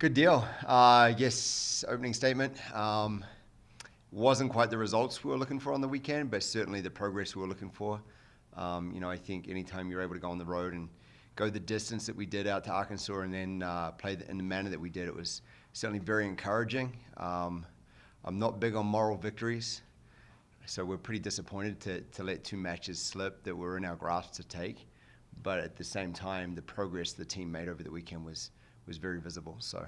Good deal. Yes, opening statement. Wasn't quite the results we were looking for on the weekend, but certainly the progress we were looking for. I think anytime you're able to go on the road and go the distance that we did out to Arkansas and then play in the manner that we did, it was certainly very encouraging. I'm not big on moral victories, so we're pretty disappointed to let two matches slip that were in our grasp to take. But at the same time, the progress the team made over the weekend was very visible. So,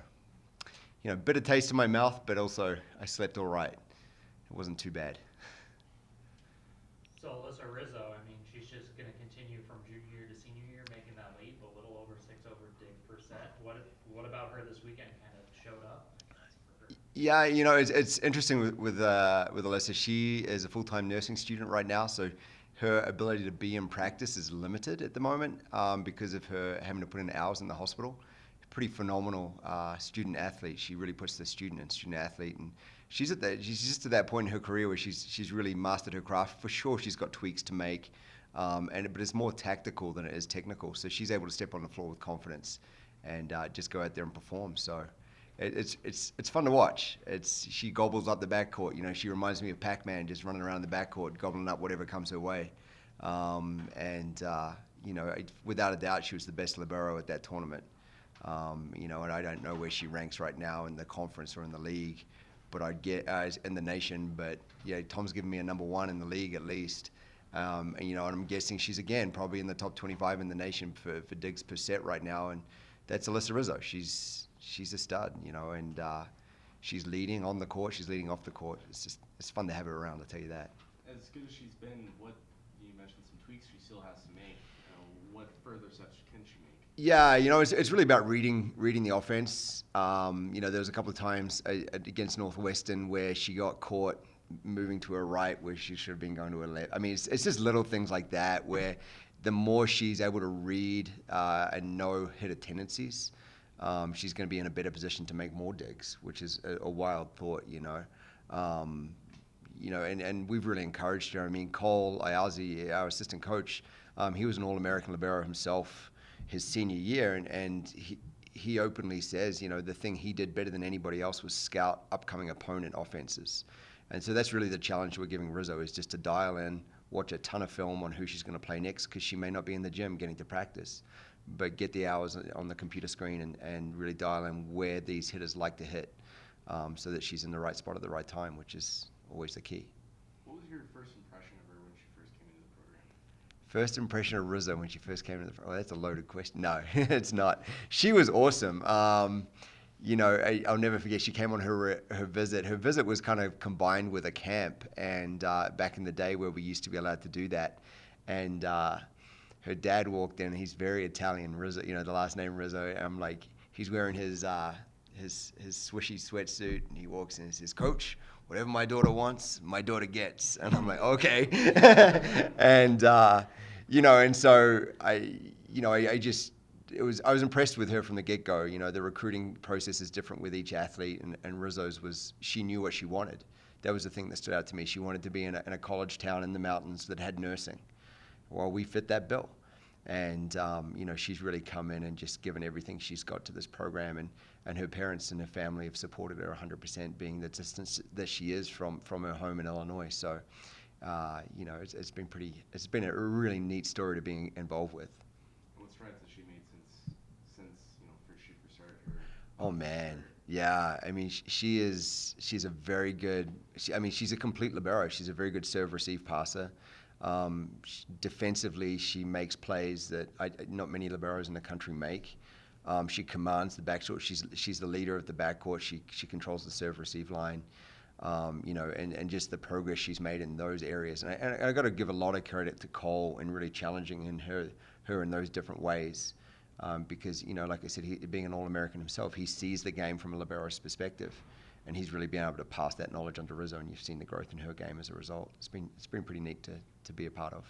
bitter taste in my mouth, but also I slept all right. It wasn't too bad. So Alyssa Rizzo, I mean, she's just going to continue from junior year to senior year, making that leap, a little over 6 digs per set. What about her this weekend kind of showed up for her? Yeah, it's interesting with Alyssa. She is a full-time nursing student right now, so her ability to be in practice is limited at the moment because of her having to put in hours in the hospital. Pretty phenomenal student athlete. She really puts the student and student athlete, and she's just at that point in her career where she's really mastered her craft. For sure, she's got tweaks to make, but it's more tactical than it is technical. So she's able to step on the floor with confidence and just go out there and perform. So it's fun to watch. She gobbles up the backcourt. She reminds me of Pac-Man, just running around the backcourt, gobbling up whatever comes her way. Without a doubt, she was the best libero at that tournament. And I don't know where she ranks right now in the conference or in the league, but I'd get in the nation. But yeah, Tom's given me a number one in the league at least. And I'm guessing she's again probably in the top 25 in the nation for digs per set right now, and that's Alyssa Rizzo. She's a stud, and she's leading on the court. She's leading off the court. It's fun to have her around. I'll tell you that. As good as she's been, what you mentioned some tweaks she still has to make. What further steps can she make? Yeah, it's really about reading the offense. There was a couple of times against Northwestern where she got caught moving to her right where she should have been going to her left. I mean, it's just little things like that where the more she's able to read and know hitter tendencies, she's going to be in a better position to make more digs, which is a wild thought, and we've really encouraged her. I mean, Cole Ayazi, our assistant coach, he was an All-American libero himself his senior year, and he openly says, the thing he did better than anybody else was scout upcoming opponent offenses. And so that's really the challenge we're giving Rizzo, is just to dial in, watch a ton of film on who she's going to play next, because she may not be in the gym getting to practice, but get the hours on the computer screen and really dial in where these hitters like to hit, so that she's in the right spot at the right time, which is always the key. What was your first impression of her when she first came into the program? First impression of Rizzo when she first came into the program? Oh, that's a loaded question. No, it's not. She was awesome. I'll never forget, she came on her visit. Her visit was kind of combined with a camp, and back in the day where we used to be allowed to do that. And her dad walked in. He's very Italian, Rizzo. The last name Rizzo. I'm like, he's wearing his swishy sweatsuit, and he walks in and says, "Coach, whatever my daughter wants, my daughter gets." And I'm like, okay. And so I was impressed with her from the get-go. The recruiting process is different with each athlete, and Rizzo's she knew what she wanted. That was the thing that stood out to me. She wanted to be in a college town in the mountains that had nursing. Well, we fit that bill. And, she's really come in and just given everything she's got to this program, and her parents and her family have supported her 100%, being the distance that she is from her home in Illinois. So, it's been a really neat story to be involved with. What strides has she made since she first started her? Oh man, yeah. I mean, she's a very good. She's a complete libero. She's a very good serve receive passer. Defensively, she makes plays that not many liberos in the country make. She commands the backcourt. She's the leader of the backcourt. She controls the serve receive line. And just the progress she's made in those areas. And I got to give a lot of credit to Cole in really challenging her in those different ways. Because, like I said, being an All-American himself, he sees the game from a libero's perspective, and he's really been able to pass that knowledge on to Rizzo, and you've seen the growth in her game as a result. It's been pretty neat to be a part of.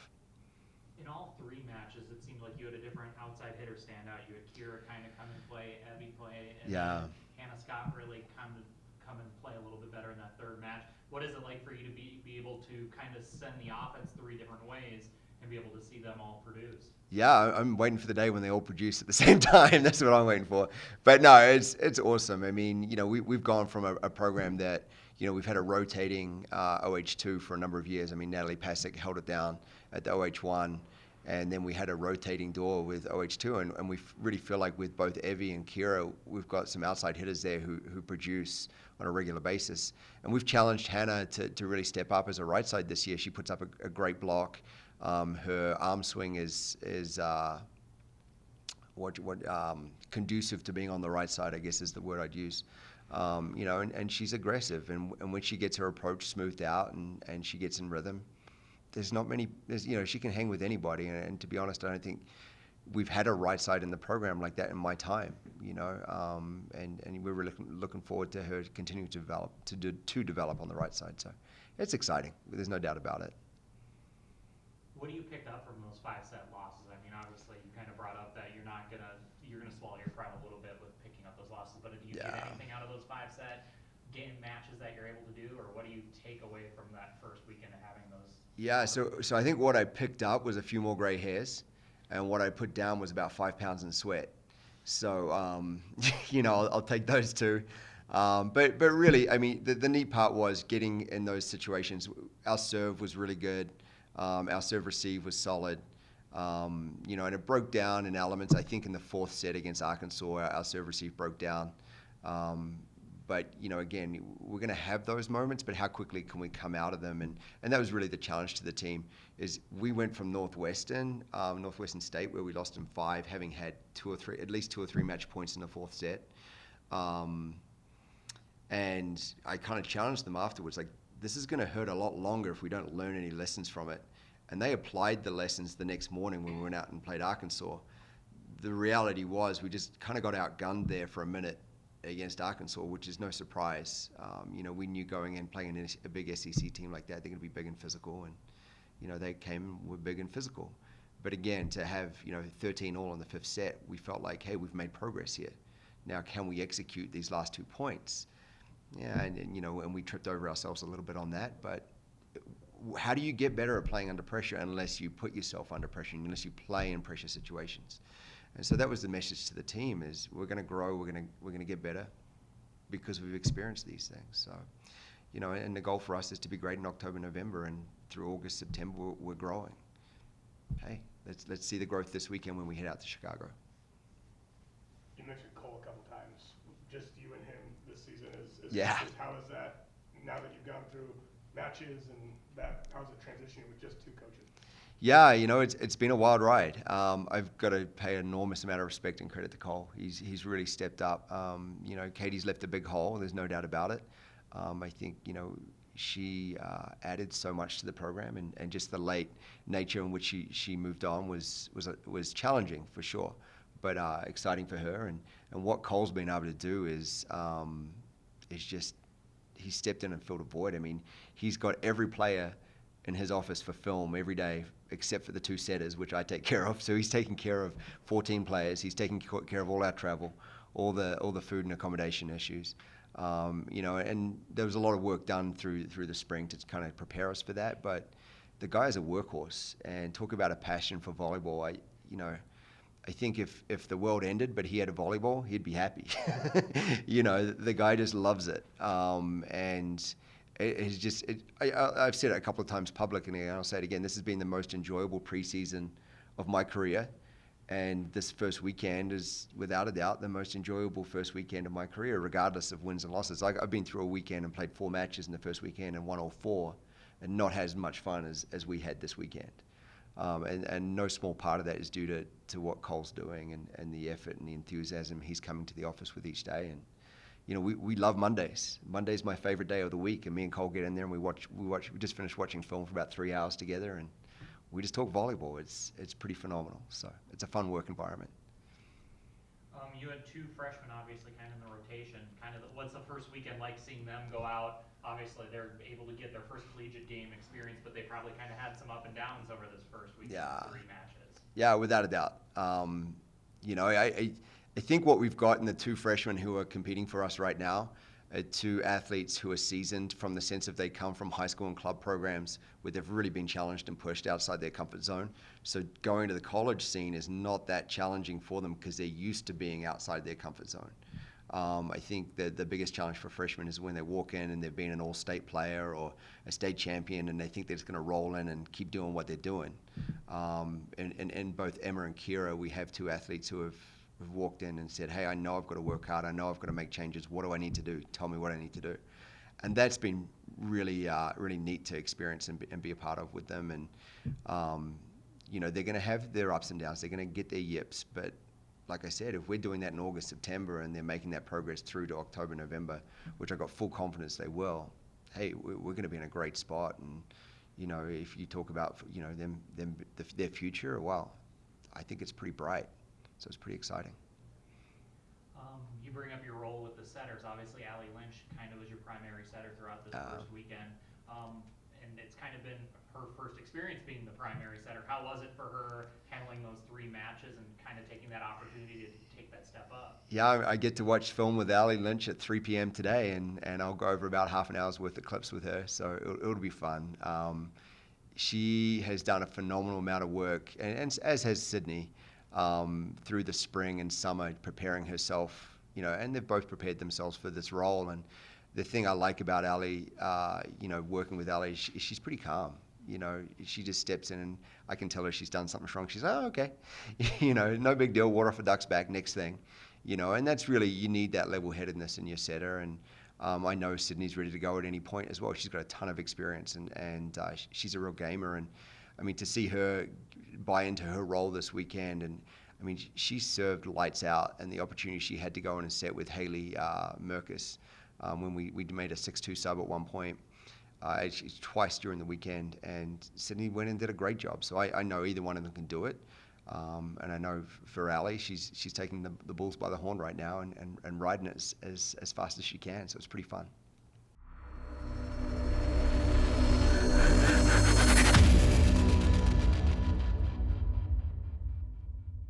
In all three matches, it seemed like you had a different outside hitter stand out. You had Kira kind of come and play, Evie play, and Yeah. Hannah Scott really come and play a little bit better in that third match. What is it like for you to be able to kind of send the offense three different ways and be able to see them all produce. Yeah, I'm waiting for the day when they all produce at the same time. That's what I'm waiting for. But no, it's awesome. I mean, we've gone from a program that, we've had a rotating OH2 for a number of years. I mean, Natalie Pasick held it down at the OH1, and then we had a rotating door with OH2, and we really feel like with both Evie and Kira, we've got some outside hitters there who produce on a regular basis. And we've challenged Hannah to really step up as a right side this year. She puts up a great block. Her arm swing is conducive to being on the right side, I guess is the word I'd use. And she's aggressive, and when she gets her approach smoothed out and she gets in rhythm, she can hang with anybody. And to be honest, I don't think we've had a right side in the program like that in my time. And we're really looking forward to her continuing to develop on the right side. So it's exciting. There's no doubt about it. What do you pick up from those 5-set losses? I mean, obviously you kind of brought up that you're gonna swallow your pride a little bit with picking up those losses, but do you get anything out of those 5-set game matches that you're able to do, or what do you take away from that first weekend of having those? Yeah, so I think what I picked up was a few more gray hairs, and what I put down was about 5 pounds in sweat. So I'll take those two. But really, I mean, the neat part was getting in those situations. Our serve was really good. Our serve receive was solid. And it broke down in elements. I think in the 4th set against Arkansas, our serve receive broke down. But again, we're going to have those moments, but how quickly can we come out of them? And that was really the challenge to the team. Is we went from Northwestern State, where we lost in 5, having had at least 2 or 3 match points in the 4th set. And I kind of challenged them afterwards, like, this is going to hurt a lot longer if we don't learn any lessons from it. And they applied the lessons the next morning when we went out and played Arkansas. The reality was we just kind of got outgunned there for a minute against Arkansas, which is no surprise. We knew going in playing a big SEC team like that, they're going to be big and physical, and they came and were big and physical. But again, to have 13 all in the 5th set, we felt like, hey, we've made progress here. Now, can we execute these last 2 points? Yeah, and we tripped over ourselves a little bit on that. But how do you get better at playing under pressure unless you put yourself under pressure, unless you play in pressure situations? And so that was the message to the team: is we're going to grow, we're going to get better because we've experienced these things. So, and the goal for us is to be great in October, November, and through August, September, we're growing. Hey, let's see the growth this weekend when we head out to Chicago. You mentioned Cole a couple times. Just you and him this season is Yeah. How is that now that you've gone through matches and that? How's it transitioning with just 2 coaches? Yeah, it's been a wild ride. I've got to pay an enormous amount of respect and credit to Cole. He's really stepped up. Katie's left a big hole. There's no doubt about it. I think she added so much to the program, and just the late nature in which she moved on was challenging for sure, but exciting for her. And what Cole's been able to do is just he stepped in and filled a void. I mean, he's got every player in his office for film every day, except for the 2 setters, which I take care of. So he's taking care of 14 players. He's taking care of all our travel, all the food and accommodation issues. And there was a lot of work done through the spring to kind of prepare us for that. But the guy is a workhorse, and talk about a passion for volleyball. I think if the world ended, but he had a volleyball, he'd be happy. The guy just loves it, and it's just. I've said it a couple of times publicly, and I'll say it again. This has been the most enjoyable preseason of my career, and this first weekend is, without a doubt, the most enjoyable first weekend of my career, regardless of wins and losses. I've been through a weekend and played 4 matches in the first weekend and won all 4, and not had as much fun as we had this weekend. And no small part of that is due to what Cole's doing and the effort and the enthusiasm he's coming to the office with each day. And we love Mondays. Monday's my favorite day of the week, and me and Cole get in there and we just finished watching film for about 3 hours together, and we just talk volleyball. It's pretty phenomenal. So it's a fun work environment. You had 2 freshmen, obviously, kind of in the rotation. What's the first weekend like seeing them go out? Obviously, they're able to get their first collegiate game experience, but they probably kind of had some up and downs over this first weekend, Yeah. 3 matches. Yeah, without a doubt. I think what we've got in the 2 freshmen who are competing for us right now, two athletes who are seasoned from the sense of they come from high school and club programs where they've really been challenged and pushed outside their comfort zone. So going to the college scene is not that challenging for them because they're used to being outside their comfort zone. I think that the biggest challenge for freshmen is when they walk in and they've been an all-state player or a state champion and they think they're just going to roll in and keep doing what they're doing. And both Emma and Kira, we have two athletes who have walked in and said, hey, I know I've got to work hard. I know I've got to make changes. What do I need to do? Tell me what I need to do. And that's been really, really neat to experience and be a part of with them. And, they're going to have their ups and downs. They're going to get their yips. But like I said, if we're doing that in August, September, and they're making that progress through to October, November, which I've got full confidence they will, hey, we're going to be in a great spot. And, if you talk about, their future, well, I think it's pretty bright. So it's pretty exciting. You bring up your role with the setters. Obviously, Allie Lynch kind of was your primary setter throughout this first weekend. And it's kind of been her first experience being the primary setter. How was it for her handling those 3 matches and kind of taking that opportunity to take that step up? Yeah, I get to watch film with Allie Lynch at 3 p.m. today, and I'll go over about half an hour's worth of clips with her, so it'll be fun. She has done a phenomenal amount of work, and as has Sydney, through the spring and summer, preparing herself, and they've both prepared themselves for this role. And the thing I like about Allie, working with Allie, she's pretty calm. She just steps in and I can tell her she's done something wrong. She's, oh, okay. No big deal, water off a duck's back, next thing. And that's really, you need that level-headedness in your setter. And I know Sydney's ready to go at any point as well. She's got a ton of experience and she's a real gamer. And I mean, to see her buy into her role this weekend, and I mean, she served lights out, and the opportunity she had to go in and set with Haley Merkus when we made a 6-2 sub at one point twice during the weekend, and Sydney went and did a great job. So I know either one of them can do it, and I know for Allie, she's taking the bulls by the horn right now and riding it as fast as she can. So it's pretty fun.